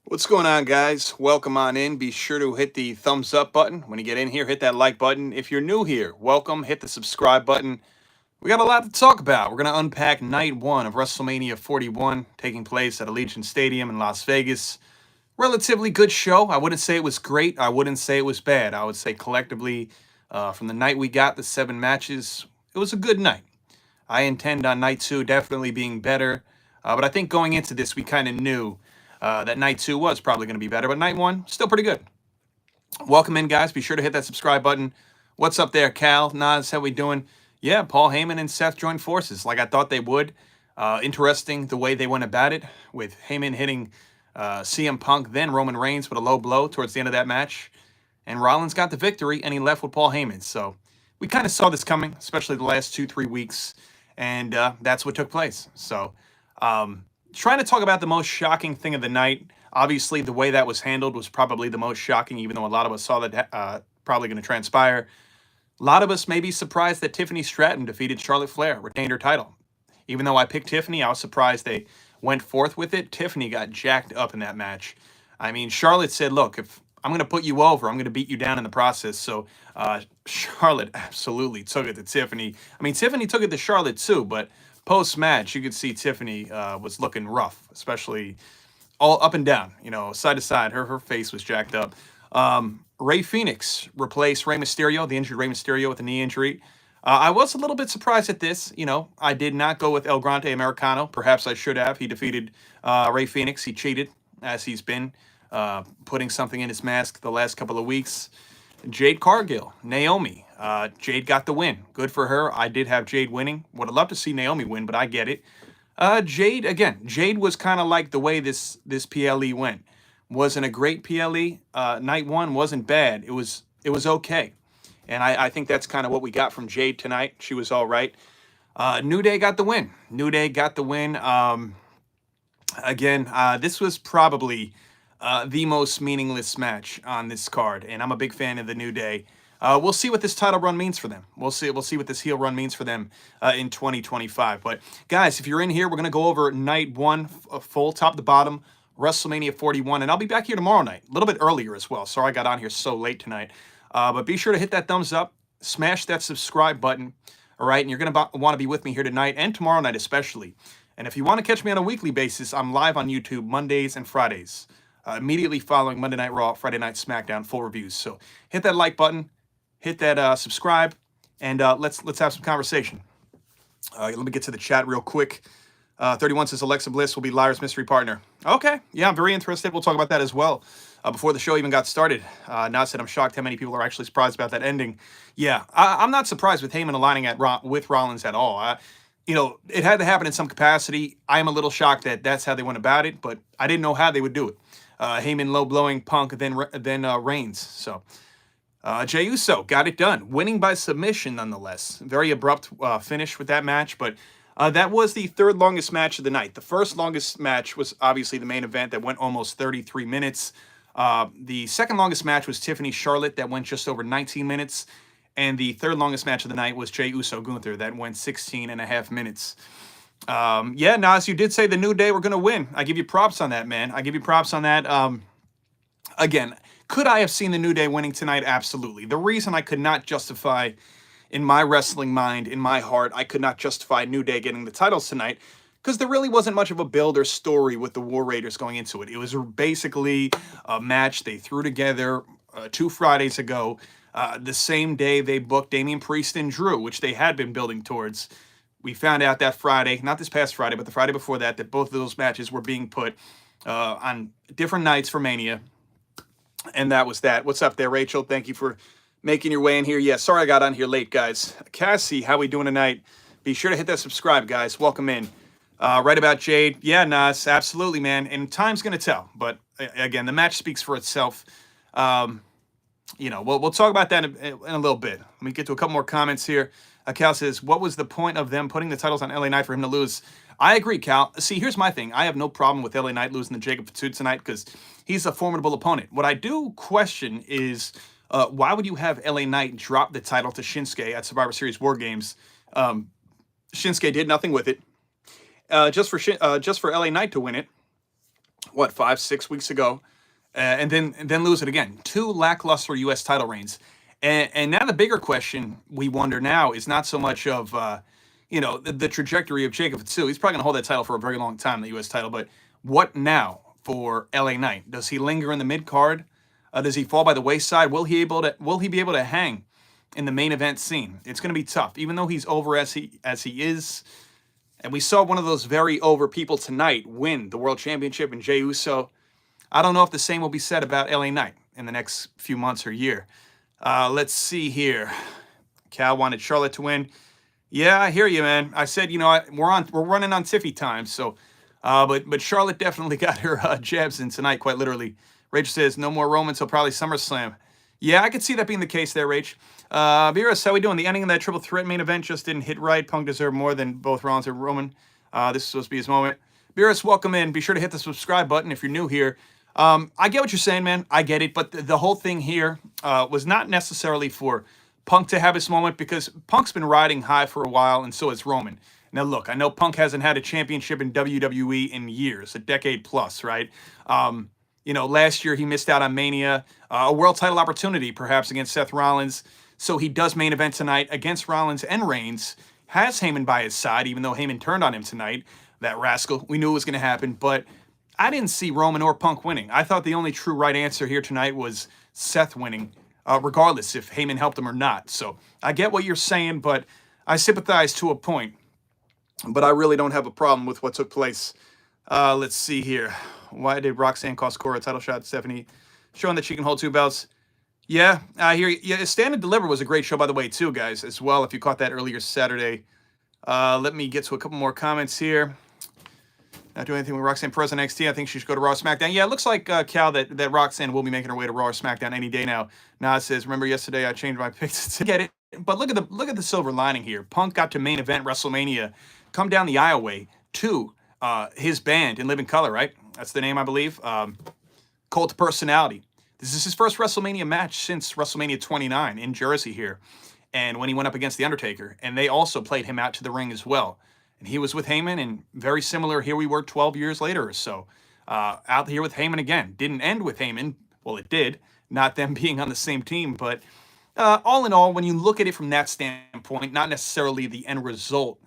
What's going on, guys? Welcome on in. Be sure to hit the thumbs up button. When you get in here, hit that like button. If you're new here, welcome. Hit the subscribe button. We got a lot to talk about. We're going to unpack night one of WrestleMania 41, taking place at Allegiant Stadium in Las Vegas. Relatively good show. I wouldn't say it was great. I wouldn't say it was bad. I would say collectively, from the night we got the 7 matches, it was a good night. I intend on night two definitely being better. But I think going into this, we kind of knew that night two was probably going to be better. But night one, still pretty good. Welcome in, guys. Be sure to hit that subscribe button. What's up there, Cal? Nas, how we doing? Yeah, Paul Heyman and Seth joined forces like I thought they would. Interesting the way they went about it, with Heyman hitting CM Punk, then Roman Reigns with a low blow towards the end of that match. And Rollins got the victory, and he left with Paul Heyman. So we kind of saw this coming, especially the last 2-3 weeks. And that's what took place. So trying to talk about the most shocking thing of the night. Obviously, the way that was handled was probably the most shocking, even though a lot of us saw that probably going to transpire. A lot of us may be surprised that Tiffany Stratton defeated Charlotte Flair, retained her title. Even though I picked Tiffany, I was surprised they went forth with it. Tiffany got jacked up in that match. I mean, Charlotte said, look, if I'm going to put you over, I'm going to beat you down in the process. So Charlotte absolutely took it to Tiffany. I mean, Tiffany took it to Charlotte too, but post-match, you could see Tiffany was looking rough, especially all up and down, side to side. Her face was jacked up. Ray Phoenix replaced Rey Mysterio, the injured Rey Mysterio with a knee injury. I was a little bit surprised at this. I did not go with El Grande Americano. Perhaps I should have. He defeated Ray Phoenix. He cheated, as he's been putting something in his mask the last couple of weeks. Jade Cargill, Naomi. Jade got the win. Good for her. I did have Jade winning. Would have loved to see Naomi win, but I get it. Jade, again, Jade was kind of like the way this PLE went. Wasn't a great PLE. Night one wasn't bad. It was okay. And I think that's kind of what we got from Jade tonight. She was all right. New Day got the win. New Day got the win. Again, this was probably the most meaningless match on this card, and I'm a big fan of the New Day. We'll see what this title run means for them. We'll see what this heel run means for them in 2025. But guys, if you're in here, we're gonna go over night one, full top to bottom, WrestleMania 41, and I'll be back here tomorrow night, a little bit earlier as well. Sorry I got on here so late tonight, but be sure to hit that thumbs up, smash that subscribe button. All right, and you're gonna want to be with me here tonight and tomorrow night especially. And if you want to catch me on a weekly basis, I'm live on YouTube Mondays and Fridays, immediately following Monday Night Raw, Friday Night SmackDown full reviews. So hit that like button, hit that subscribe, and let's have some conversation. Let me get to the chat real quick. 31 says Alexa Bliss will be Lyra's mystery partner. Okay, yeah, I'm very interested. We'll talk about that as well. Before the show even got started, Nas said, I'm shocked how many people are actually surprised about that ending. Yeah, I'm not surprised with Heyman aligning with Rollins at all. It had to happen in some capacity. I am a little shocked that that's how they went about it, but I didn't know how they would do it. Heyman low blowing Punk, then Reigns. So Jey Uso got it done, winning by submission nonetheless. Very abrupt finish with that match, but that was the third longest match of the night. The first longest match was obviously the main event that went almost 33 minutes. The second longest match was Tiffany Charlotte that went just over 19 minutes. And the third longest match of the night was Jey Uso Gunther that went 16 and a half minutes. Yeah, Nas, you did say the New Day were going to win. I give you props on that, man. I give you props on that. Again, could I have seen the New Day winning tonight? Absolutely. The reason I could not justify, in my wrestling mind, in my heart, I could not justify New Day getting the titles tonight, because there really wasn't much of a build or story with the War Raiders going into it. It was basically a match they threw together 2 Fridays ago. The same day they booked Damian Priest and Drew, which they had been building towards. We found out that Friday, not this past Friday, but the Friday before that both of those matches were being put on different nights for Mania. And that was that. What's up there, Rachel? Thank you for making your way in here. Yeah, sorry I got on here late, guys. Cassie, how we doing tonight? Be sure to hit that subscribe, guys. Welcome in. Right about Jade. Yeah, Nas, absolutely, man. And time's going to tell. But again, the match speaks for itself. We'll talk about that in a little bit. Let me get to a couple more comments here. Cal says, what was the point of them putting the titles on LA Knight for him to lose? I agree, Cal. See, here's my thing. I have no problem with LA Knight losing to Jacob Fatu tonight because he's a formidable opponent. What I do question is why would you have LA Knight drop the title to Shinsuke at Survivor Series War Games? Shinsuke did nothing with it. Just for LA Knight to win it what, 5, 6 weeks ago, and then lose it again. 2 lackluster U.S. title reigns, and now the bigger question we wonder now is not so much of the trajectory of Jacob Fatu. He's probably going to hold that title for a very long time, the U.S. title, but what now for LA Knight? Does he linger in the mid card? Does he fall by the wayside? Will he be able to hang in the main event scene? It's going to be tough, even though he's over as he is. And we saw one of those very over people tonight win the World Championship in Jey Uso. I don't know if the same will be said about LA Knight in the next few months or year. Let's see here. Cal wanted Charlotte to win. Yeah, I hear you, man. I said, we're running on Tiffy time, so but Charlotte definitely got her jabs in tonight, quite literally. Rach says no more Roman till probably SummerSlam. Yeah, I could see that being the case there, Rach. Beerus, how we doing? The ending of that triple threat main event just didn't hit right. Punk deserved more than both Rollins and Roman. This is supposed to be his moment. Beerus, welcome in. Be sure to hit the subscribe button if you're new here. I get what you're saying, man. I get it. But the whole thing here was not necessarily for Punk to have his moment, because Punk's been riding high for a while, and so has Roman. Now, look, I know Punk hasn't had a championship in WWE in years, a decade plus, right? Last year he missed out on Mania, a world title opportunity perhaps against Seth Rollins. So he does main event tonight against Rollins and Reigns, has Heyman by his side, even though Heyman turned on him tonight, that rascal. We knew it was going to happen, but I didn't see Roman or Punk winning. I thought the only true right answer here tonight was Seth winning, regardless if Heyman helped him or not. So I get what you're saying, but I sympathize to a point. But I really don't have a problem with what took place. Let's see here. Why did Roxanne cost Cora a title shot? Stephanie showing that she can hold 2 belts. Yeah, I hear you. Yeah, Stand and Deliver was a great show, by the way, too, guys, as well, if you caught that earlier Saturday. Let me get to a couple more comments here. Not doing anything with Roxanne Perez on NXT. I think she should go to Raw or SmackDown. Yeah, it looks like, Cal, that Roxanne will be making her way to Raw or SmackDown any day now. Nas says, remember yesterday I changed my picks to get it. But look at the silver lining here. Punk got to main event WrestleMania, come down the aisleway to his band in Living Color, right? That's the name, I believe. Cult of Personality. This is his first WrestleMania match since WrestleMania 29 in Jersey here. And when he went up against The Undertaker. And they also played him out to the ring as well. And he was with Heyman, and very similar, here we were 12 years later or so. Out here with Heyman again. Didn't end with Heyman. Well, it did. Not them being on the same team. But all in all, when you look at it from that standpoint, not necessarily the end result,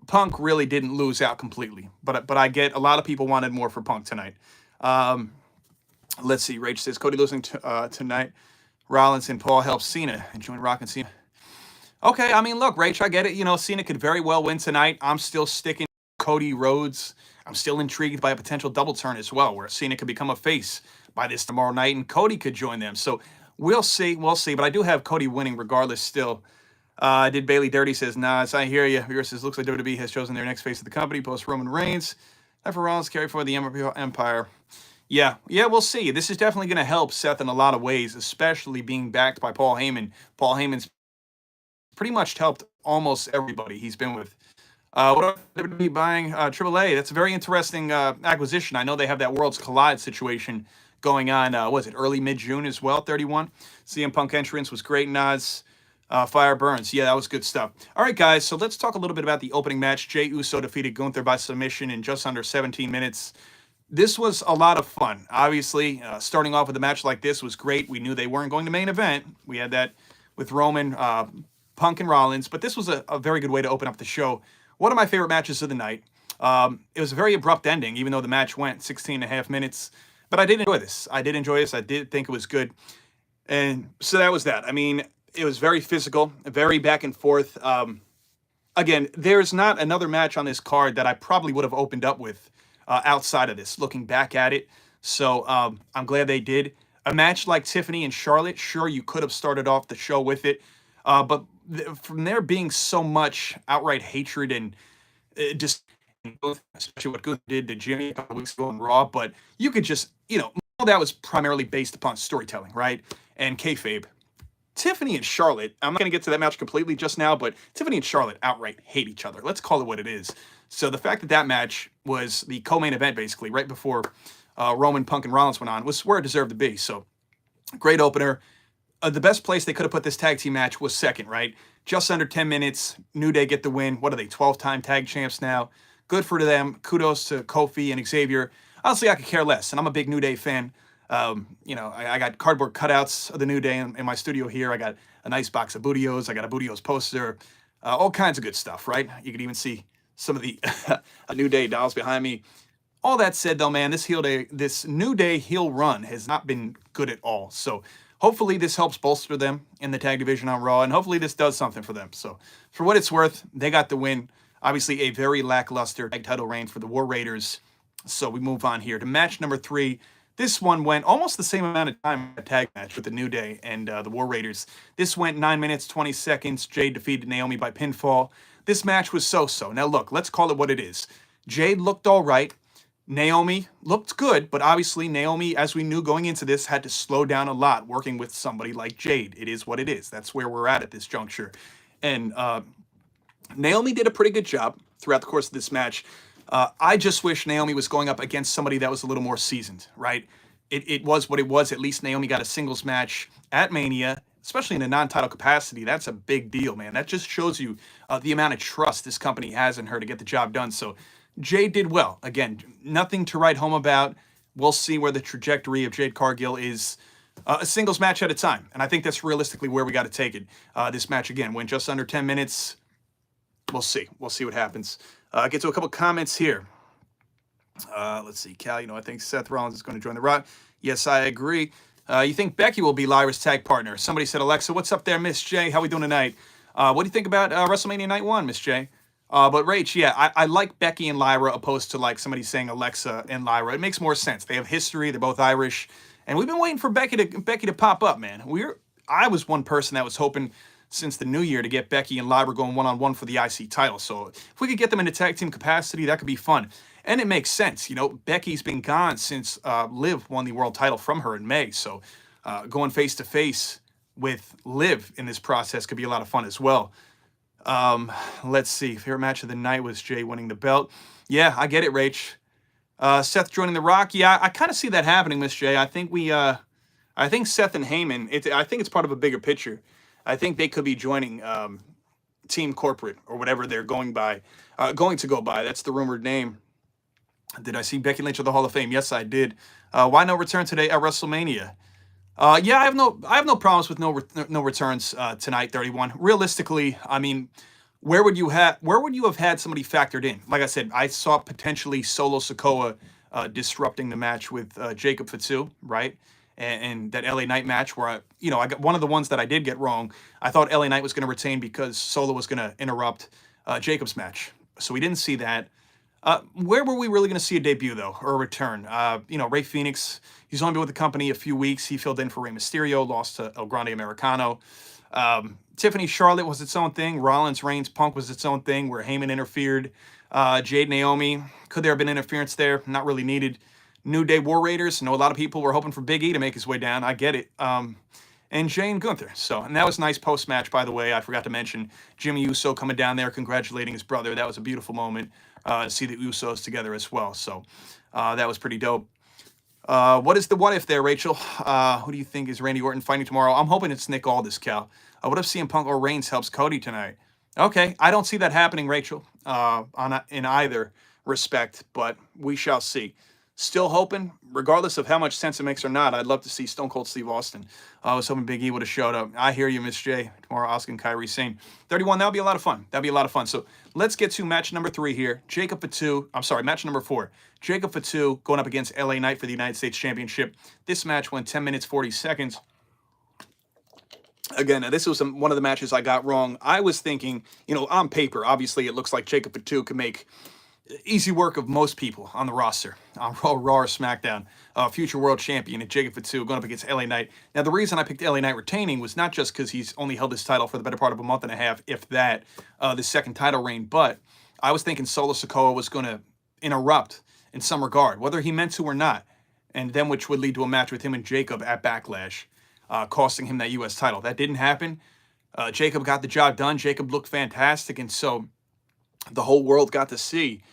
Punk really didn't lose out completely. But I get a lot of people wanted more for Punk tonight. Let's see. Rach says, Cody losing tonight. Rollins and Paul helped Cena and join Rock and Cena. Okay, I mean, look, Rach, I get it. Cena could very well win tonight. I'm still sticking Cody Rhodes. I'm still intrigued by a potential double turn as well, where Cena could become a face by this tomorrow night, and Cody could join them. So we'll see. But I do have Cody winning regardless still. Did Bailey dirty, says Nas. I hear you. Viewer says, looks like WWE has chosen their next face of the company, post Roman Reigns. Time for Rollins carry for the Empire. Yeah, we'll see. This is definitely going to help Seth in a lot of ways, especially being backed by Paul Heyman. Paul Heyman's pretty much helped almost everybody he's been with. What are WWE buying AAA? That's a very interesting acquisition. I know they have that Worlds Collide situation going on. Was it early mid-June as well? 31. CM Punk entrance was great. Nas, Fire Burns. Yeah, that was good stuff. All right, guys. So let's talk a little bit about the opening match. Jey Uso defeated Gunther by submission in just under 17 minutes. This was a lot of fun. Obviously, starting off with a match like this was great. We knew they weren't going to main event. We had that with Roman, Punk, and Rollins. But this was a very good way to open up the show. One of my favorite matches of the night. It was a very abrupt ending, even though the match went 16 and a half minutes. But I did enjoy this. I did think it was good. And so that was that. I mean, it was very physical, very back and forth. Again, there's not another match on this card that I probably would have opened up with outside of this, looking back at it. So I'm glad they did. A match like Tiffany and Charlotte, sure, you could have started off the show with it. But from there being so much outright hatred and just, especially what Gunther did to Jimmy a couple weeks ago on Raw, but you could just, all that was primarily based upon storytelling, right? And kayfabe. Tiffany and Charlotte, I'm not going to get to that match completely just now, but Tiffany and Charlotte outright hate each other. Let's call it what it is. So the fact that match was the co-main event, basically, right before Roman, Punk, and Rollins went on, was where it deserved to be. So great opener. The best place they could have put this tag team match was second, right? Just under 10 minutes. New Day get the win. What are they, 12-time tag champs now? Good for them. Kudos to Kofi and Xavier. honestly, I could care less. And I'm a big New Day fan. I got cardboard cutouts of the New Day in my studio here. I got a nice box of Bootios. I got a Bootios poster, all kinds of good stuff, right? You can even see some of the New Day dolls behind me. All that said, though, man, this New Day heel run has not been good at all. So hopefully this helps bolster them in the tag division on Raw, and hopefully this does something for them. So for what it's worth, they got the win. Obviously, a very lackluster tag title reign for the War Raiders. So we move on here to match number 3. This one went almost the same amount of time, a tag match with the New Day and the War Raiders. This went 9 minutes, 20 seconds. Jade defeated Naomi by pinfall. This match was so-so. Now, look, let's call it what it is. Jade looked all right. Naomi looked good, but obviously Naomi, as we knew going into this, had to slow down a lot working with somebody like Jade. It is what it is. That's where we're at this juncture. And Naomi did a pretty good job throughout the course of this match. I just wish Naomi was going up against somebody that was a little more seasoned, right? It was what it was. At least Naomi got a singles match at Mania, especially in a non-title capacity. That's a big deal, man. That just shows you the amount of trust this company has in her to get the job done. So Jade did well. Again, nothing to write home about. We'll see where the trajectory of Jade Cargill is a singles match at a time. And I think that's realistically where we got to take it. This match, again, went just under 10 minutes. We'll see. We'll see what happens. Get to a couple comments here. Let's see. Cal, I think Seth Rollins is going to join the Raw. Yes, I agree. You think Becky will be Lyra's tag partner? Somebody said, Alexa, what's up there, Miss J? How we doing tonight? What do you think about WrestleMania Night 1, Miss J? But Rach, yeah, I like Becky and Lyra opposed to like somebody saying Alexa and Lyra. It makes more sense. They have history. They're both Irish, and we've been waiting for Becky to pop up, man. I was one person that was hoping since the new year to get Becky and Lyra going one-on-one for the IC title. So if we could get them in a tag team capacity, that could be fun. And it makes sense. Becky's been gone since Liv won the world title from her in May. So going face-to-face with Liv in this process could be a lot of fun as well. Let's see. Favorite match of the night was Jay winning the belt. Yeah, I get it, Rach. Seth joining The Rock. Yeah, I kind of see that happening, Miss J. I think Seth and Heyman, I think it's part of a bigger picture. I think they could be joining Team Corporate or whatever they're going to go by. That's the rumored name. Did I see Becky Lynch at the Hall of Fame? Yes, I did. Why no return today at WrestleMania? Yeah, I have no problems with no returns tonight. 31. Realistically, I mean, where would you have had somebody factored in? Like I said, I saw potentially Solo Sikoa disrupting the match with Jacob Fatu, right? And that LA Knight match where I got one of the ones that I did get wrong. I thought LA Knight was going to retain because Solo was going to interrupt Jacob's match. So we didn't see that. Where were we really going to see a debut, though, or a return? Rey Fenix, he's only been with the company a few weeks. He filled in for Rey Mysterio, lost to El Grande Americano. Tiffany Charlotte was its own thing. Rollins, Reigns, Punk was its own thing, where Heyman interfered. Jade, Naomi, could there have been interference there? Not really needed. New Day War Raiders. I know a lot of people were hoping for Big E to make his way down. I get it. And Jay and Gunther. And that was nice post-match, by the way. I forgot to mention Jimmy Uso coming down there, congratulating his brother. That was a beautiful moment to see the Usos together as well. So that was pretty dope. What is the what if there, Rachel? Who do you think is Randy Orton fighting tomorrow? I'm hoping it's Nick Aldis, Cal. What if CM Punk or Reigns helps Cody tonight? Okay, I don't see that happening, Rachel, in either respect, but we shall see. Still hoping, regardless of how much sense it makes or not, I'd love to see Stone Cold Steve Austin. I was hoping Big E would have showed up. I hear you, Miss J. Tomorrow, Asuka and Kairi Sane. 31, that would be a lot of fun. So let's get to match number 3 here. Match number 4. Jacob Fatu going up against LA Knight for the United States Championship. This match went 10 minutes, 40 seconds. Again, this was one of the matches I got wrong. I was thinking, on paper, obviously it looks like Jacob Fatu could make easy work of most people on the roster on Raw or SmackDown. Future world champion and Jacob Fatu going up against LA Knight. Now, the reason I picked LA Knight retaining was not just because he's only held this title for the better part of a month and a half, if that, the second title reign, but I was thinking Solo Sikoa was going to interrupt in some regard, whether he meant to or not, and then which would lead to a match with him and Jacob at Backlash, costing him that U.S. title. That didn't happen. Jacob got the job done. Jacob looked fantastic, and so the whole world got to see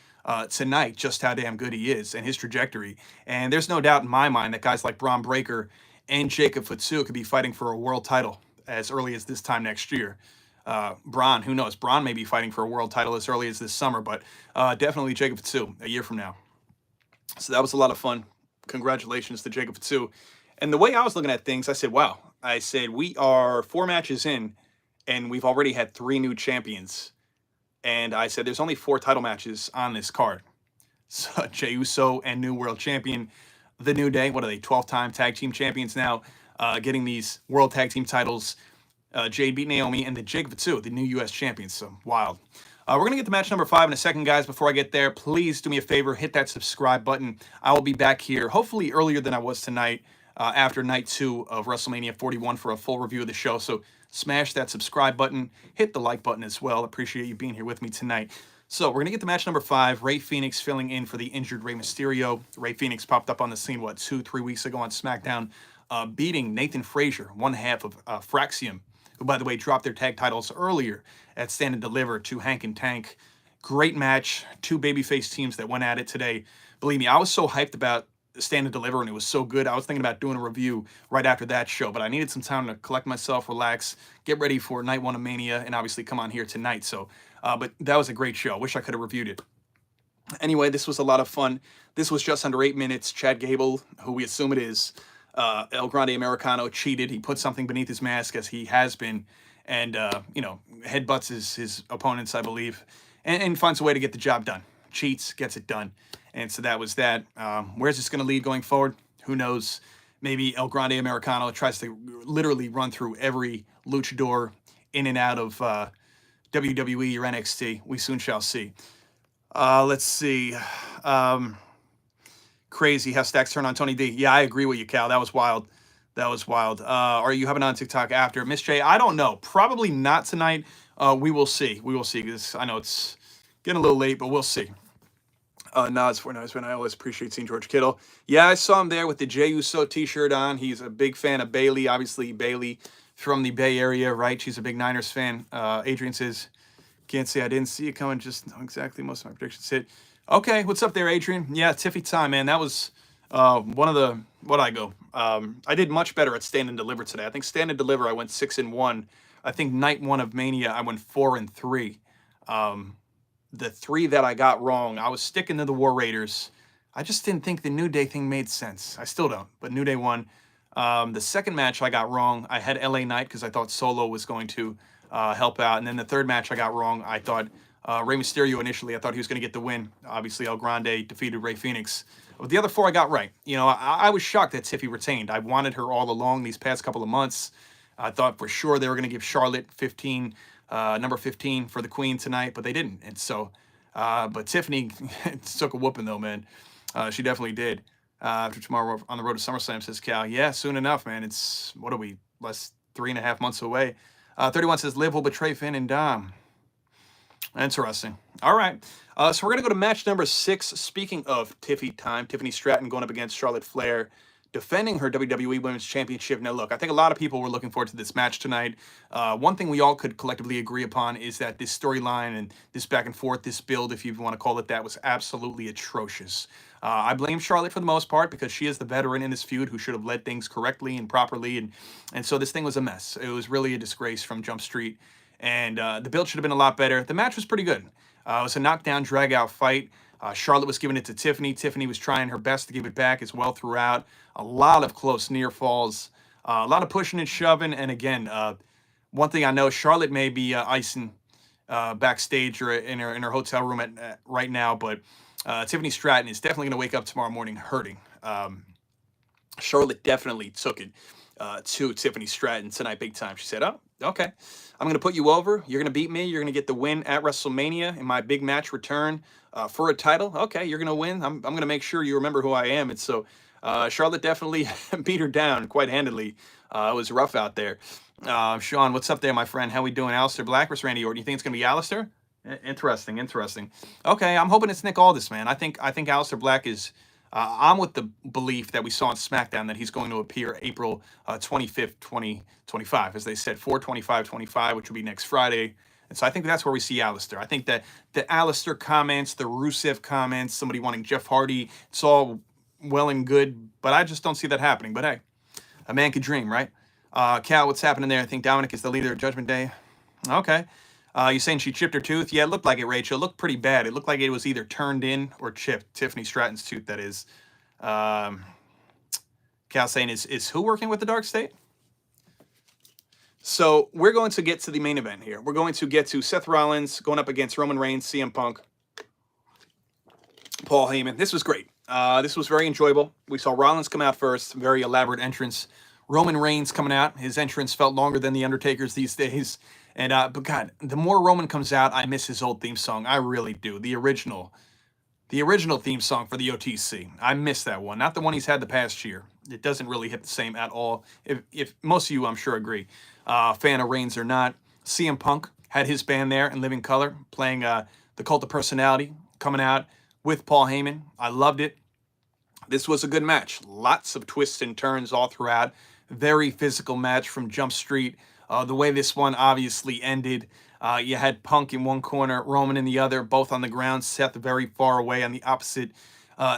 tonight just how damn good he is and his trajectory. And there's no doubt in my mind that guys like Braun Breaker and Jacob Fatu could be fighting for a world title as early as this time next year. Braun, who knows? Braun may be fighting for a world title as early as this summer, but definitely Jacob Fatu a year from now. So that was a lot of fun. Congratulations to Jacob Fatu. And the way I was looking at things, I said, wow. I said, we are 4 matches in, and we've already had 3 new champions. And I said, there's only 4 title matches on this card. So Jey Uso and new world champion, The New Day. What are they, 12-time tag team champions now, getting these world tag team titles. Jade beat Naomi, and then Jacob Fatu, the new U.S. champion. So wild. We're going to get to match number 5 in a second, guys. Before I get there, please do me a favor, hit that subscribe button. I will be back here, hopefully earlier than I was tonight, after night 2 of WrestleMania 41 for a full review of the show. So smash that subscribe button, hit the like button as well. Appreciate you being here with me tonight. So we're going to get to match number 5, Rey Fenix filling in for the injured Rey Mysterio. Rey Fenix popped up on the scene, 2-3 weeks ago on SmackDown, beating Nathan Frazier, one half of Fraxium, who, by the way, dropped their tag titles earlier at Stand and Deliver to Hank and Tank. Great match. 2 babyface teams that went at it today. Believe me, I was so hyped about Stand and Deliver, and it was so good. I was thinking about doing a review right after that show, but I needed some time to collect myself, relax, get ready for night 1 of Mania, and obviously come on here tonight. So, but that was a great show. I wish I could have reviewed it. Anyway, this was a lot of fun. This was just under 8 minutes. Chad Gable, who we assume it is, El Grande Americano, cheated. He put something beneath his mask, as he has been, and headbutts his opponents, I believe, and finds a way to get the job done. Cheats, gets it done, and so that was that. Where's this going to lead going forward? Who knows? Maybe El Grande Americano tries to literally run through every luchador in and out of WWE or NXT. We soon shall see. Let's see. Crazy how Stacks turn on Tony D. Yeah, I agree with you, Cal. That was wild. That was wild. Are you having it on TikTok after? Miss J, I don't know. Probably not tonight. We will see. We will see, because I know it's getting a little late, but we'll see. Nods for nice, man. I always appreciate seeing George Kittle. Yeah, I saw him there with the Jey Uso t-shirt on. He's a big fan of Bailey. Obviously, Bailey from the Bay Area, right? She's a big Niners fan. Adrian says, can't say I didn't see it coming. Just know exactly most of my predictions hit. Okay, what's up there, Adrian? Yeah, Tiffy time, man. That was one of the, I did much better at Stand and Deliver today. I think Stand and Deliver, I went 6-1. I think night 1 of Mania, I went 4-3. The 3 that I got wrong, I was sticking to the War Raiders. I just didn't think the New Day thing made sense. I still don't, but New Day won. The second match I got wrong. I had LA Knight because I thought Solo was going to help out. And then the third match I got wrong. I thought Rey Mysterio initially, I thought he was going to get the win. Obviously, El Grande defeated Rey Fenix. But the other 4 I got right. I was shocked that Tiffy retained. I wanted her all along these past couple of months. I thought for sure they were going to give Charlotte number 15 for the Queen tonight, but they didn't. And so, but Tiffany took a whooping though, man. She definitely did. After tomorrow on the road to SummerSlam, says Cal. Yeah, soon enough, man. It's, what are we, less 3.5 months away. 31 says Liv will betray Finn and Dom. Interesting. All right. So we're going to go to match number 6. Speaking of Tiffy time, Tiffany Stratton going up against Charlotte Flair, defending her WWE Women's Championship. Now, look, I think a lot of people were looking forward to this match tonight. One thing we all could collectively agree upon is that this storyline and this back and forth, this build, if you want to call it that, was absolutely atrocious. I blame Charlotte for the most part because she is the veteran in this feud who should have led things correctly and properly. And so this thing was a mess. It was really a disgrace from Jump Street. And the build should have been a lot better. The match was pretty good. It was a knockdown, drag-out fight. Charlotte was giving it to Tiffany. Tiffany was trying her best to give it back as well throughout. A lot of close near falls, a lot of pushing and shoving. And again, one thing I know, Charlotte may be icing backstage or in her hotel room right now, but Tiffany Stratton is definitely going to wake up tomorrow morning hurting. Charlotte definitely took it to Tiffany Stratton tonight big time. She said, oh, okay, I'm going to put you over. You're going to beat me. You're going to get the win at WrestleMania in my big match return for a title. Okay, you're going to win. I'm going to make sure you remember who I am. And so Charlotte definitely beat her down quite handily. It was rough out there. Sean, what's up there, my friend? How we doing? Aleister Black versus Randy Orton. You think it's going to be Aleister? Interesting. Okay, I'm hoping it's Nick Aldis, man. I think Aleister Black is... I'm with the belief that we saw on SmackDown that he's going to appear April 25th, 2025, as they said, 4/25/25, which will be next Friday. And so I think that's where we see Aleister. I think that the Aleister comments, the Rusev comments, somebody wanting Jeff Hardy, it's all well and good, but I just don't see that happening. But hey, a man could dream, right? Cal, what's happening there? I think Dominic is the leader of Judgment Day. Okay. You saying she chipped her tooth? Yeah, it looked like it, Rachel. It looked pretty bad. It looked like it was either turned in or chipped. Tiffany Stratton's tooth, that is. Um, Cal saying, is who working with the Dark State? So we're going to get to the main event here. We're going to get to Seth Rollins going up against Roman Reigns, CM Punk, Paul Heyman. This was great. This was very enjoyable. We saw Rollins come out first, very elaborate entrance. Roman Reigns coming out. His entrance felt longer than the Undertaker's these days. And but God, the more Roman comes out, I miss his old theme song. I really do. The original theme song for the OTC. I miss that one. Not the one he's had the past year. It doesn't really hit the same at all. If most of you, I'm sure, agree. Fan of Reigns or not, CM Punk had his band there in living color, playing the Cult of Personality, coming out with Paul Heyman. I loved it. This was a good match. Lots of twists and turns all throughout. Very physical match from Jump Street. The way this one obviously ended, you had Punk in one corner, Roman in the other, both on the ground, Seth very far away on the opposite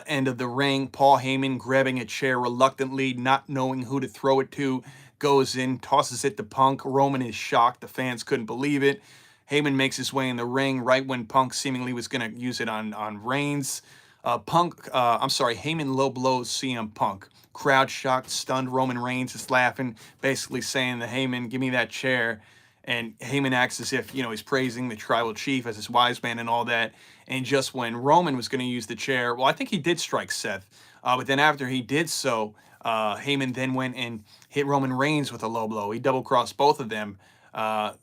end of the ring. Paul Heyman grabbing a chair reluctantly, not knowing who to throw it to, goes in, tosses it to Punk. Roman is shocked. The fans couldn't believe it. Heyman makes his way in the ring right when Punk seemingly was going to use it on Reigns. Heyman low blows CM Punk. Crowd shocked, stunned. Roman Reigns is laughing, basically saying to Heyman, give me that chair. And Heyman acts as if, he's praising the tribal chief as his wise man and all that. And just when Roman was going to use the chair, well, I think he did strike Seth. But then after he did so, Heyman then went and hit Roman Reigns with a low blow. He double-crossed both of them.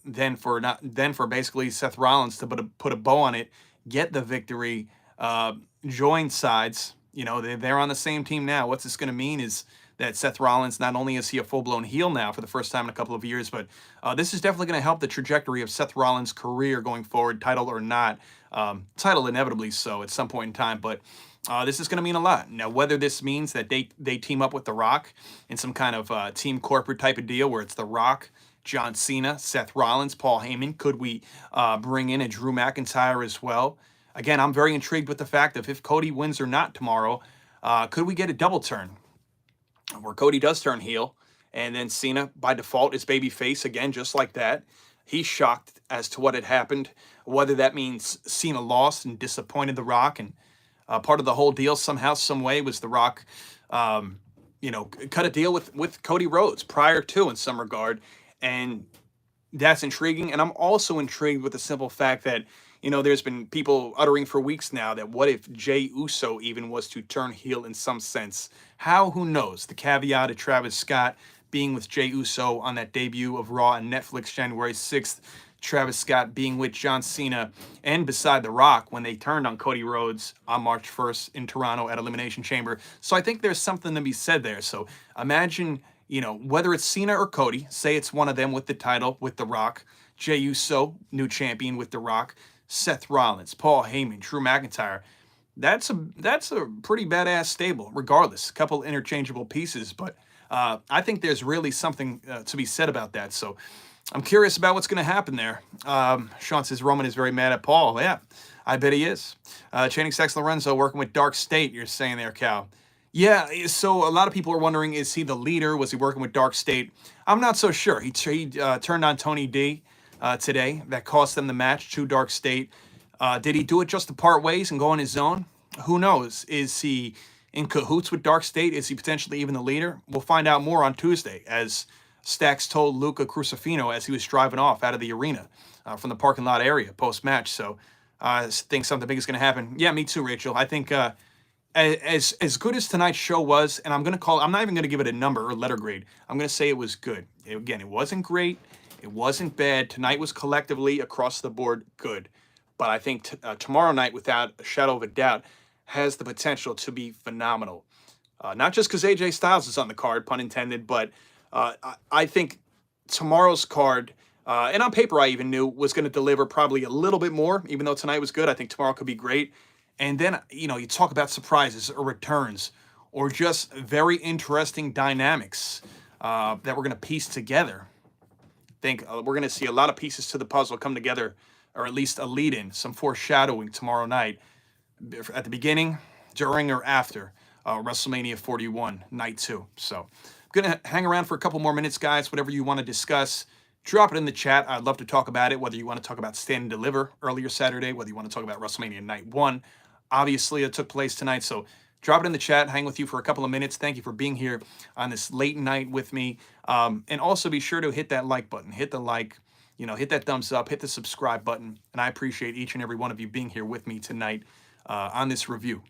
Then for basically Seth Rollins to put a bow on it, get the victory, join sides. They're on the same team now. What's this going to mean is that Seth Rollins, not only is he a full-blown heel now for the first time in a couple of years, but this is definitely going to help the trajectory of Seth Rollins' career going forward, title or not. Title inevitably so at some point in time, but this is going to mean a lot. Now, whether this means that they team up with The Rock in some kind of team corporate type of deal where it's The Rock, John Cena, Seth Rollins, Paul Heyman, could we bring in a Drew McIntyre as well? Again, I'm very intrigued with the fact of if Cody wins or not tomorrow, could we get a double turn where Cody does turn heel and then Cena by default is babyface again, just like that? He's shocked as to what had happened, whether that means Cena lost and disappointed The Rock, and part of the whole deal somehow, some way was The Rock, cut a deal with Cody Rhodes prior to in some regard, and that's intriguing. And I'm also intrigued with the simple fact that there's been people uttering for weeks now that what if Jey Uso even was to turn heel in some sense? How? Who knows? The caveat of Travis Scott being with Jey Uso on that debut of Raw on Netflix January 6th. Travis Scott being with John Cena and beside The Rock when they turned on Cody Rhodes on March 1st in Toronto at Elimination Chamber. So I think there's something to be said there. So imagine, whether it's Cena or Cody, say it's one of them with the title with The Rock, Jey Uso, new champion with The Rock, Seth Rollins, Paul Heyman, Drew McIntyre. That's a pretty badass stable, regardless. A couple interchangeable pieces, but I think there's really something to be said about that. So I'm curious about what's going to happen there. Sean says Roman is very mad at Paul. Yeah, I bet he is. Channing Sex Lorenzo working with Dark State, you're saying there, Cal. Yeah, so a lot of people are wondering, is he the leader? Was he working with Dark State? I'm not so sure. He turned on Tony D today. That cost them the match to Dark State. Did he do it just to part ways and go on his own? Who knows? Is he in cahoots with Dark State? Is he potentially even the leader? We'll find out more on Tuesday, as Stax told Luca Crucifino as he was driving off out of the arena from the parking lot area post-match. So I think something big is going to happen. Yeah, me too, Rachel. I think as good as tonight's show was, and I'm not even going to give it a number or letter grade. I'm going to say it was good. Again, it wasn't great. It wasn't bad. Tonight was collectively across the board good. But I think tomorrow night, without a shadow of a doubt, has the potential to be phenomenal. Not just because AJ Styles is on the card, pun intended, but I think tomorrow's card, and on paper I even knew, was going to deliver probably a little bit more, even though tonight was good. I think tomorrow could be great. And then, you talk about surprises or returns or just very interesting dynamics that we're going to piece together. I think we're going to see a lot of pieces to the puzzle come together, or at least a lead-in, some foreshadowing tomorrow night at the beginning, during, or after WrestleMania 41, Night 2. So I'm going to hang around for a couple more minutes, guys, whatever you want to discuss. drop it in the chat. I'd love to talk about it, whether you want to talk about Stand and Deliver earlier Saturday, whether you want to talk about WrestleMania Night 1. Obviously, it took place tonight, so drop it in the chat, hang with you for a couple of minutes. Thank you for being here on this late night with me. And also be sure to hit that like button, hit the like, hit that thumbs up, hit the subscribe button. And I appreciate each and every one of you being here with me tonight on this review.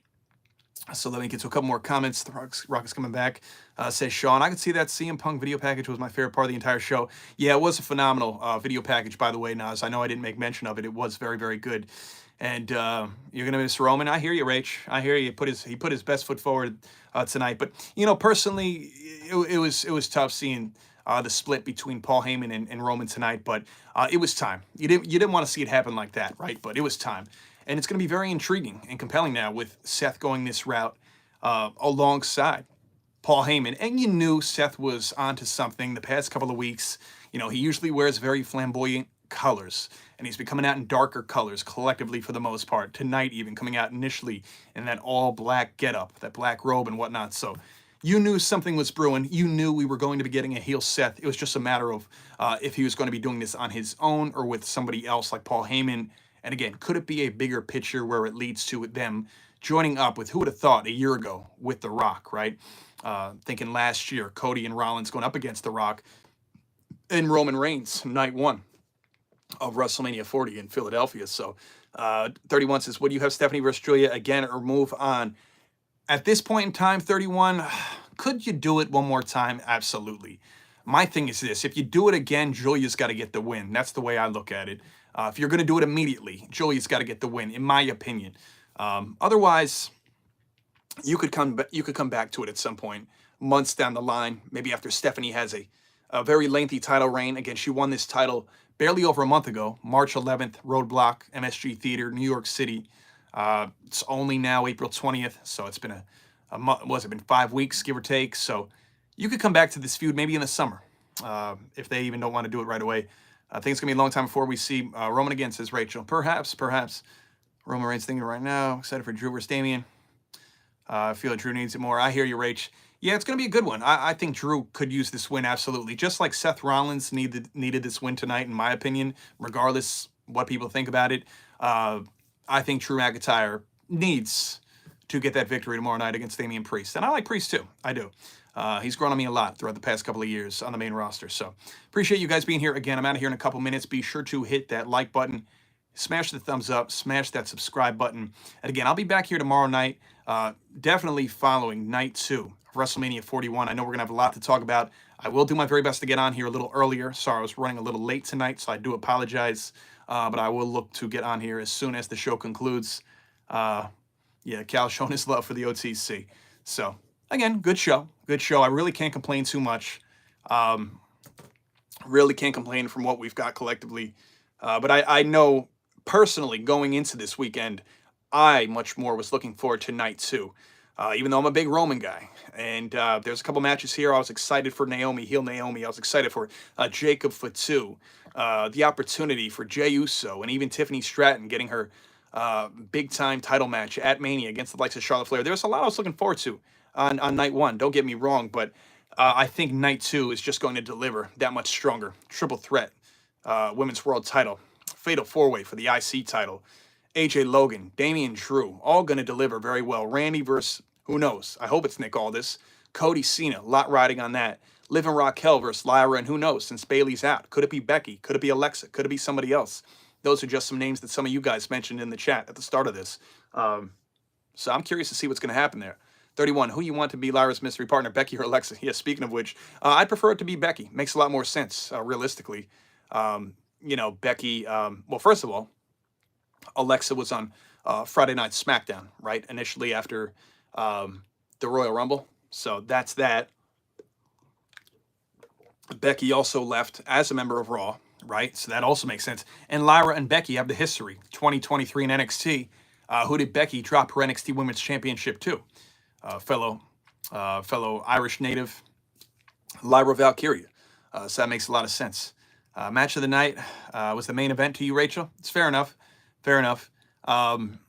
So let me get to a couple more comments. The Rock is coming back. Says Sean, I could see that CM Punk video package was my favorite part of the entire show. Yeah, it was a phenomenal video package, by the way, Nas. I know I didn't make mention of it. It was very, very good. And you're gonna miss Roman. I hear you, Rach. I hear you. He put his best foot forward tonight. But personally, it was tough seeing the split between Paul Heyman and Roman tonight. But it was time. You didn't want to see it happen like that, right? But it was time. And it's going to be very intriguing and compelling now with Seth going this route alongside Paul Heyman. And you knew Seth was onto something the past couple of weeks. He usually wears very flamboyant colors, and he's been coming out in darker colors collectively for the most part. Tonight even coming out initially in that all-black getup, that black robe and whatnot. So you knew something was brewing. You knew we were going to be getting a heel Seth. It was just a matter of if he was going to be doing this on his own or with somebody else like Paul Heyman. And again, could it be a bigger picture where it leads to them joining up with, who would have thought a year ago, with The Rock, right? Thinking last year, Cody and Rollins going up against The Rock and Roman Reigns, night 1 of WrestleMania 40 in Philadelphia. So 31 says, would you have Stephanie versus Julia again or move on? At this point in time, 31, could you do it one more time? Absolutely. My thing is this. If you do it again, Julia's got to get the win. That's the way I look at it. If you're going to do it immediately, Julia's got to get the win, in my opinion. Otherwise, you could come back to it at some point, months down the line, maybe after Stephanie has a very lengthy title reign. Again, she won this title barely over a month ago, March 11th, Roadblock, MSG Theater, New York City. It's only now April 20th, so it's been a month. Was it been 5 weeks, give or take? So you could come back to this feud maybe in the summer, if they even don't want to do it right away. I think it's going to be a long time before we see Roman again, says Rachel. Perhaps. Roman Reigns thinking right now. Excited for Drew versus Damian. I feel like Drew needs it more. I hear you, Rach. Yeah, it's going to be a good one. I think Drew could use this win, absolutely. Just like Seth Rollins needed this win tonight, in my opinion, regardless what people think about it. I think Drew McIntyre needs to get that victory tomorrow night against Damian Priest. And I like Priest, too. I do. He's grown on me a lot throughout the past couple of years on the main roster. So appreciate you guys being here. Again, I'm out of here in a couple minutes. Be sure to hit that like button, smash the thumbs up, smash that subscribe button. And again, I'll be back here tomorrow night, definitely following night 2 of WrestleMania 41. I know we're going to have a lot to talk about. I will do my very best to get on here a little earlier. Sorry, I was running a little late tonight, so I do apologize. But I will look to get on here as soon as the show concludes. Yeah, Cal showing his love for the OTC. So again, good show. Good show. I really can't complain too much. Really can't complain from what we've got collectively. But I know personally going into this weekend, I much more was looking forward to night 2. Even though I'm a big Roman guy. And there's a couple matches here. I was excited for Naomi, heel Naomi. I was excited for Jacob Fatu. The opportunity for Jey Uso and even Tiffany Stratton getting her big-time title match at Mania against the likes of Charlotte Flair. There's a lot I was looking forward to on night 1. Don't get me wrong, but I think night 2 is just going to deliver that much stronger. Triple threat, women's world title, fatal 4-way for the IC title. AJ Logan, Damian Drew, all going to deliver very well. Randy versus, who knows? I hope it's Nick Aldis. Cody Cena, a lot riding on that. Liv and Raquel versus Lyra, and who knows, since Bayley's out. Could it be Becky? Could it be Alexa? Could it be somebody else? Those are just some names that some of you guys mentioned in the chat at the start of this. So I'm curious to see what's going to happen there. 31, who you want to be Lyra's mystery partner, Becky or Alexa? Yeah, speaking of which, I'd prefer it to be Becky. Makes a lot more sense, realistically. Becky, well, first of all, Alexa was on Friday Night SmackDown, right? Initially after the Royal Rumble. So that's that. Becky also left as a member of Raw, right? So that also makes sense. And Lyra and Becky have the history. 2023 in NXT. Who did Becky drop her NXT Women's Championship to? Fellow Irish native, Lyra Valkyria. So that makes a lot of sense. Match of the night was the main event to you, Rachel. It's fair enough. Fair enough. Am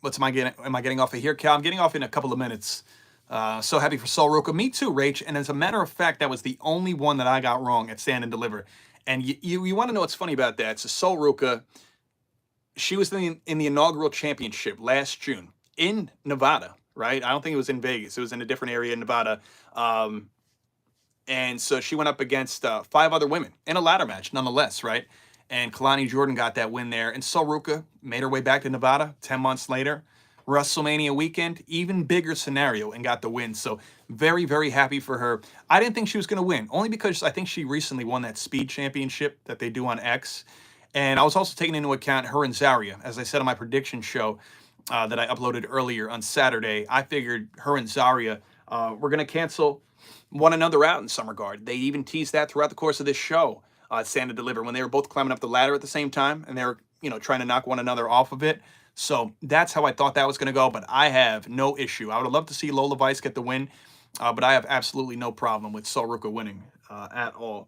I getting off of here, Cal? I'm getting off in a couple of minutes. So happy for Sol Roca. Me too, Rach. And as a matter of fact, that was the only one that I got wrong at Stand and Deliver. And you want to know what's funny about that? So Sol Ruca, she was in the inaugural championship last June in Nevada, right? I don't think it was in Vegas. It was in a different area in Nevada. Um, and so she went up against 5 other women in a ladder match, nonetheless, right? And Kalani Jordan got that win there. And Sol Ruca made her way back to Nevada 10 months later. WrestleMania weekend, even bigger scenario, and got the win. So very, very happy for her. I didn't think she was going to win, only because I think she recently won that speed championship that they do on X. And I was also taking into account her and Zarya. As I said on my prediction show that I uploaded earlier on Saturday, I figured her and Zarya were going to cancel one another out in some regard. They even teased that throughout the course of this show, Stand and Deliver, when they were both climbing up the ladder at the same time, and they were, trying to knock one another off of it. So that's how I thought that was going to go, but I have no issue. I would have loved to see Lola Vice get the win, but I have absolutely no problem with Sol Ruca winning at all.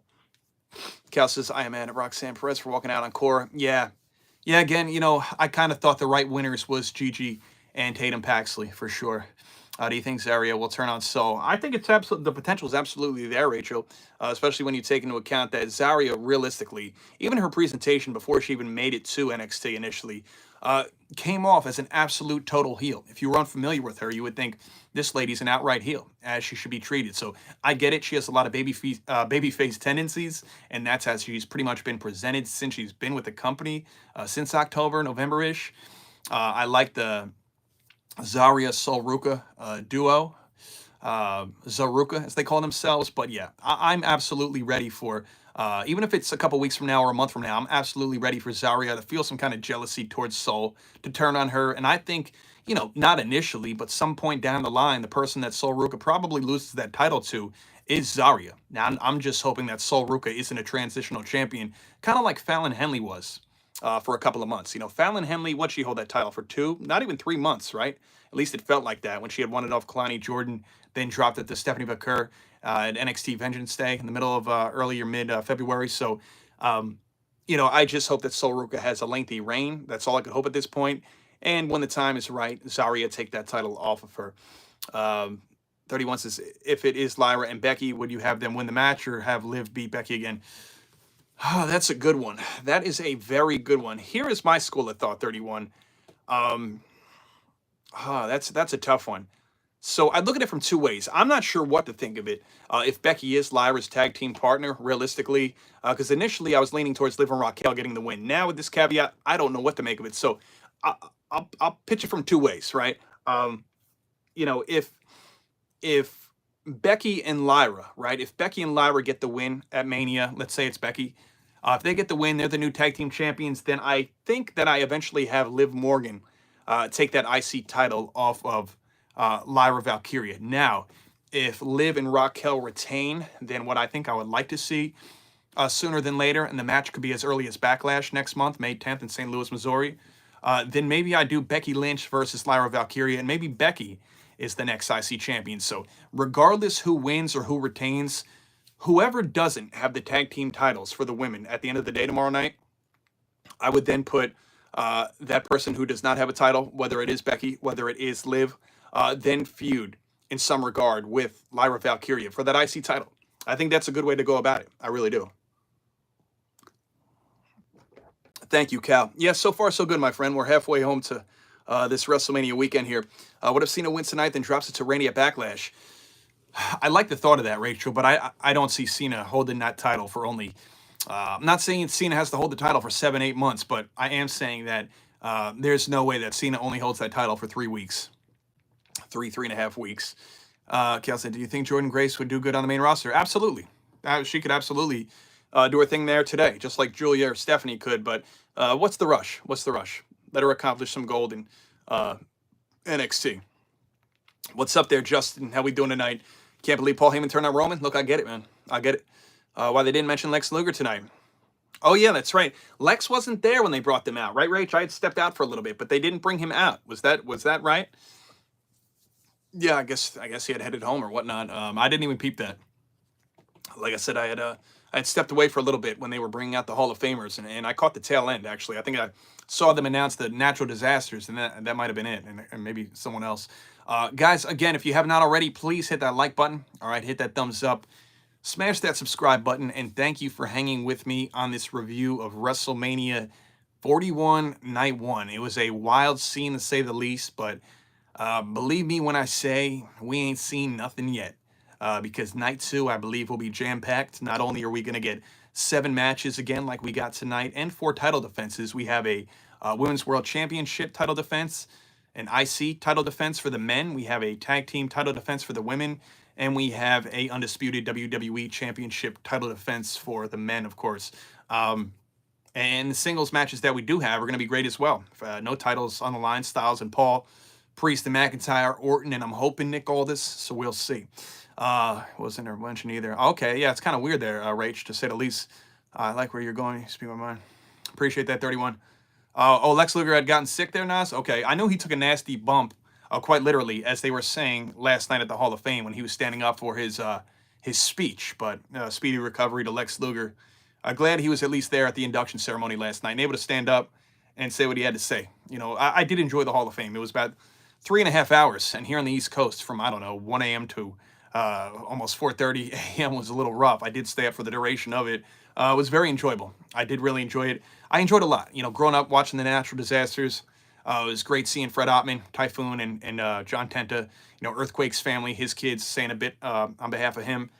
Cal says, I am mad at Roxanne Perez for walking out on Cora. Yeah. Yeah, again, I kind of thought the right winners was Gigi and Tatum Paxley for sure. Do you think Zarya will turn on Sol? I think it's the potential is absolutely there, Rachel, especially when you take into account that Zarya, realistically, even her presentation before she even made it to NXT initially, came off as an absolute total heel. If you were unfamiliar with her, you would think this lady's an outright heel, as she should be treated. So I get it. She has a lot of babyface tendencies, and that's how she's pretty much been presented since she's been with the company, since October, November-ish. I like the Zarya Sol Ruca duo, Zaruka as they call themselves. But yeah, I'm absolutely ready for, even if it's a couple weeks from now or a month from now, I'm absolutely ready for Zarya to feel some kind of jealousy towards Sol, to turn on her. And I think, not initially, but some point down the line, the person that Sol Ruca probably loses that title to is Zarya. Now, I'm just hoping that Sol Ruca isn't a transitional champion, kind of like Fallon Henley was. For a couple of months. Fallon Henley, what'd she hold that title for? Not even 3 months, right? At least it felt like that when she had won it off Kalani Jordan, then dropped it to Stephanie Vaquer at NXT Vengeance Day in the middle of early or mid-February. So, I just hope that Sol Ruca has a lengthy reign. That's all I could hope at this point. And when the time is right, Zarya take that title off of her. 31 says, if it is Lyra and Becky, would you have them win the match or have Liv beat Becky again? Oh, that's a good one. That is a very good one. Here is my school of thought, 31. That's a tough one. So I look at it from 2 ways. I'm not sure what to think of it. If Becky is Lyra's tag team partner, realistically, because initially I was leaning towards Liv and Raquel getting the win. Now with this caveat, I don't know what to make of it. So I'll pitch it from 2 ways, right? If Becky and Lyra, right? If Becky and Lyra get the win at Mania, let's say it's Becky. If they get the win, they're the new tag team champions. Then I think that I eventually have Liv Morgan take that IC title off of Lyra Valkyria. Now, if Liv and Raquel retain, then what I think I would like to see sooner than later, and the match could be as early as Backlash next month, May 10th in St. Louis, Missouri, then maybe I do Becky Lynch versus Lyra Valkyria, and maybe Becky is the next IC champion. So regardless who wins or who retains, whoever doesn't have the tag team titles for the women at the end of the day tomorrow night, I would then put that person who does not have a title, whether it is Becky, whether it is Liv, then feud in some regard with Lyra Valkyria for that IC title. I think that's a good way to go about it. I really do. Thank you, Cal. Yes, so far so good, my friend. We're halfway home to this WrestleMania weekend here. Would have Cena wins tonight, then drops it to Randy at Backlash. I like the thought of that, Rachel, but I don't see Cena holding that title for only... I'm not saying Cena has to hold the title for 7-8 months, but I am saying that there's no way that Cena only holds that title for 3 weeks. 3.5 weeks. Cal said, do you think Jordynne Grace would do good on the main roster? Absolutely. She could absolutely do her thing there today, just like Julia or Stephanie could, but what's the rush? What's the rush? Let her accomplish some gold in NXT. What's up there, Justin? How we doing tonight? Can't believe Paul Heyman turned on Roman. Look, I get it, man. I get it. Why they didn't mention Lex Luger tonight. Oh, yeah, that's right. Lex wasn't there when they brought them out, right, Rach? I had stepped out for a little bit, but they didn't bring him out. Was that right? Yeah, I guess he had headed home or whatnot. I didn't even peep that. Like I said, I had stepped away for a little bit when they were bringing out the Hall of Famers, and I caught the tail end, actually. I think I saw them announce the natural disasters, and that might have been it, and maybe someone else. Guys, again, if you have not already, please hit that like button. All right, hit that thumbs up. Smash that subscribe button, and thank you for hanging with me on this review of WrestleMania 41 Night 1. It was a wild scene to say the least, but believe me when I say we ain't seen nothing yet. Because Night 2, I believe, will be jam-packed. Not only are we going to get 7 matches again like we got tonight, and 4 title defenses. We have a Women's World Championship title defense, an IC title defense for the men. We have a tag team title defense for the women. And we have a undisputed WWE Championship title defense for the men, of course. And the singles matches that we do have are going to be great as well. No titles on the line, Styles and Paul, Priest and McIntyre, Orton, and I'm hoping Nick Aldis, so we'll see. Wasn't there mention either. Okay, yeah, it's kind of weird there, Rach, to say the least. I like where you're going. You speak my mind. Appreciate that, 31. Oh, Lex Luger had gotten sick there, Nas? Okay, I knew he took a nasty bump, quite literally, as they were saying last night at the Hall of Fame when he was standing up for his speech. But speedy recovery to Lex Luger. Glad he was at least there at the induction ceremony last night and able to stand up and say what he had to say. You know, I did enjoy the Hall of Fame. It was about 3.5 hours, and here on the East Coast from, I don't know, 1 a.m. to almost 4:30 a.m. was a little rough. I did stay up for the duration of it. It was very enjoyable. I did really enjoy it. I enjoyed a lot. You know, growing up watching the natural disasters, it was great seeing Fred Ottman, Typhoon, and John Tenta, you know, Earthquake's family, his kids, saying a bit on behalf of him.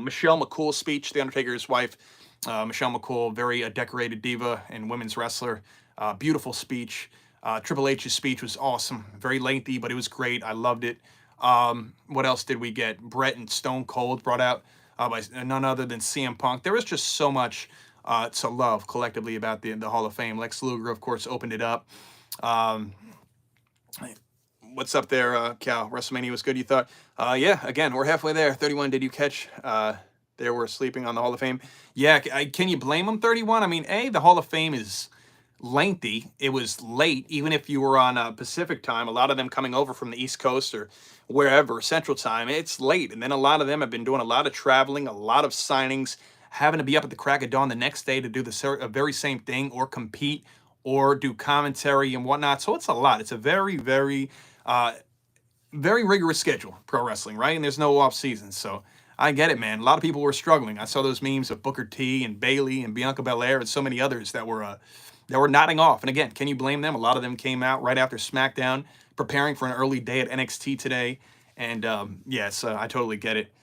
Michelle McCool's speech, The Undertaker's wife. Michelle McCool, very decorated diva and women's wrestler. Beautiful speech. Triple H's speech was awesome. Very lengthy, but it was great. I loved it. What else did we get? Brett and Stone Cold brought out by none other than CM Punk. There was just so much to love collectively about the Hall of Fame. Lex Luger, of course, opened it up. What's up there, Cal? WrestleMania was good, you thought? Yeah, again, we're halfway there. 31, did you catch? They were sleeping on the Hall of Fame. Yeah, can you blame them, 31? I mean, the Hall of Fame is lengthy. It was late, even if you were on Pacific time. A lot of them coming over from the East Coast or wherever, Central time, it's late. And then a lot of them have been doing a lot of traveling, a lot of signings, having to be up at the crack of dawn the next day to do the very same thing or compete or do commentary and whatnot. So it's a lot. It's a very, very, very rigorous schedule, pro wrestling, right? And there's no off season. So I get it, man. A lot of people were struggling. I saw those memes of Booker T and Bayley and Bianca Belair and so many others that were nodding off. And again, can you blame them? A lot of them came out right after SmackDown, preparing for an early day at NXT today. And yes, I totally get it.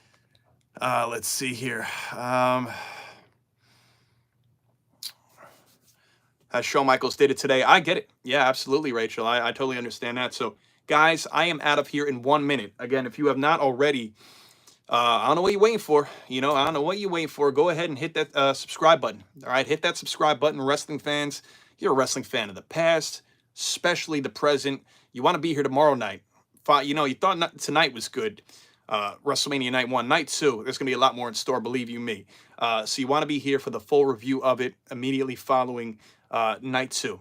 Let's see here. As Shawn Michaels stated today, I get it. Yeah, absolutely, Rachel. I totally understand that. So, guys, I am out of here in 1 minute. Again, if you have not already, I don't know what you're waiting for. You know, I don't know what you're waiting for. Go ahead and hit that subscribe button. All right, hit that subscribe button, wrestling fans. You're a wrestling fan of the past, especially the present. You want to be here tomorrow night. You know, you thought tonight was good. WrestleMania Night 1. Night 2, there's going to be a lot more in store, believe you me. So you want to be here for the full review of it immediately following Night 2.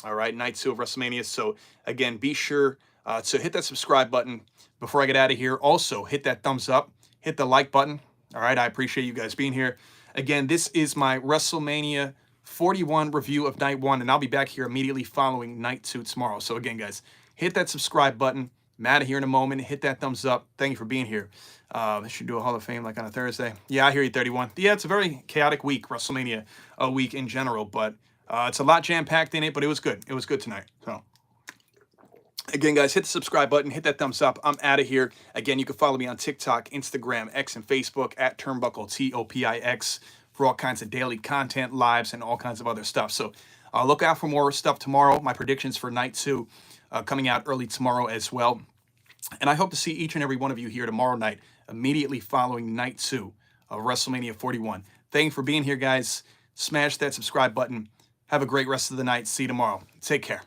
All right, Night 2 of WrestleMania. So, again, be sure to hit that subscribe button before I get out of here. Also, hit that thumbs up. Hit the like button. All right, I appreciate you guys being here. Again, this is my WrestleMania 41 review of Night 1, and I'll be back here immediately following Night 2 tomorrow. So, again, guys, hit that subscribe button. I'm out of here in a moment. Hit that thumbs up. Thank you for being here. I should do a Hall of Fame like on a Thursday. Yeah, I hear you, 31. Yeah, it's a very chaotic week, WrestleMania week in general, but it's a lot jam-packed in it, but it was good. It was good tonight. So, again, guys, hit the subscribe button. Hit that thumbs up. I'm out of here. Again, you can follow me on TikTok, Instagram, X, and Facebook at Turnbuckle, TOPIX, for all kinds of daily content, lives, and all kinds of other stuff. So, look out for more stuff tomorrow. My predictions for Night 2 coming out early tomorrow as well. And I hope to see each and every one of you here tomorrow night, immediately following Night 2 of WrestleMania 41. Thank you for being here, guys. Smash that subscribe button. Have a great rest of the night. See you tomorrow. Take care.